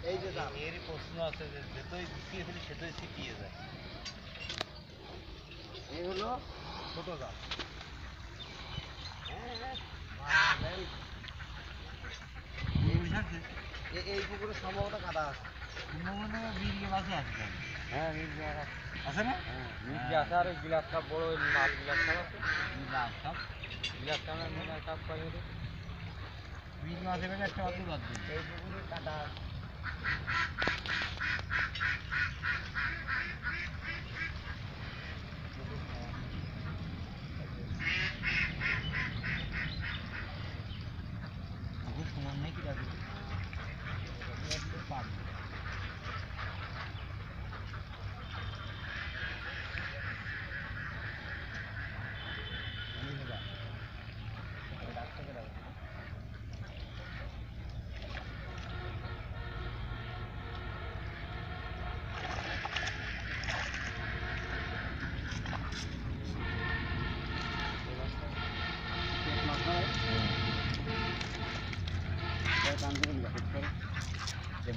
এই যে এরই প্রশ্ন আছে যে যেতই গুছিয়ে ফেলি সেটাই শিখিয়ে যায়। এই হলো ছোট জাল। এই পুকুরে সম্ভবত কাদা আছে, মির্গে মাছও আছে। হ্যাঁ মির্গে আছে না? হ্যাঁ মির্গে আছে। আর গিলাস কাপ বড় লাল গিলাস কাপ আছে। গিলাস কাপের মিলার কাপ করে মির্গে মাছের একটা অদ্ভুত অদ্ভুত এই পুকুরে কাদা আছে। সমান নেই কি রাখবে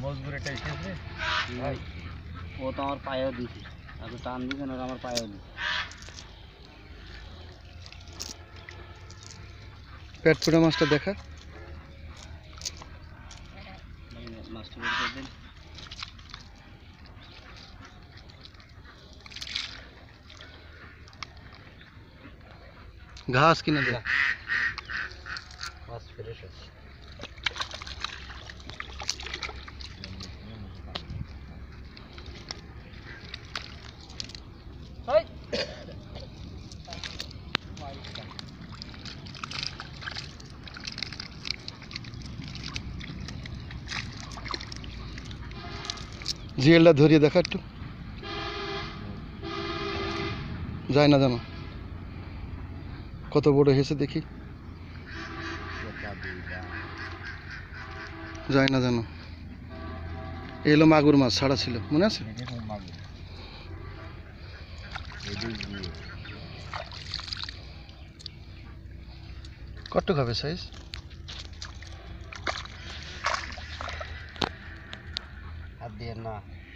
মজবুরিটা এসেছে। ও তো আমার পায়েও দিছে, এত টান দিছে না, আমার পায়েও দিছে। পেট ছোটা মাছটা দেখা মাছটা বের করে দেন। ঘাস কিনে দে। মাছ ফ্রেশ আছে। জিএলটা ধরিয়ে দেখা একটু, যায় না জানো কত বড় হয়েছে দেখি, যায় না জানো। এলো মাগুর মাছ ছাড়া ছিল, মনে আছে? কত খাবে সাইজ? হাত দিয়ে না,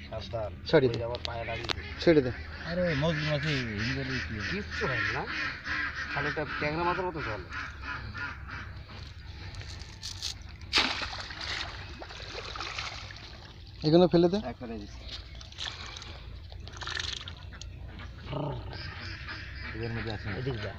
সাবধান। ছেড়ে দে, আবার পায়ে লাগিয়ে ছেড়ে দে। আরে মজবুত মাছে কিচ্ছু হয় না, খালি একটা ট্যাংরা মাছের মতো চলে। এগুলো ফেলে দে। একবারে দিচ্ছি এদের মধ্যে আছে, এদিক যা।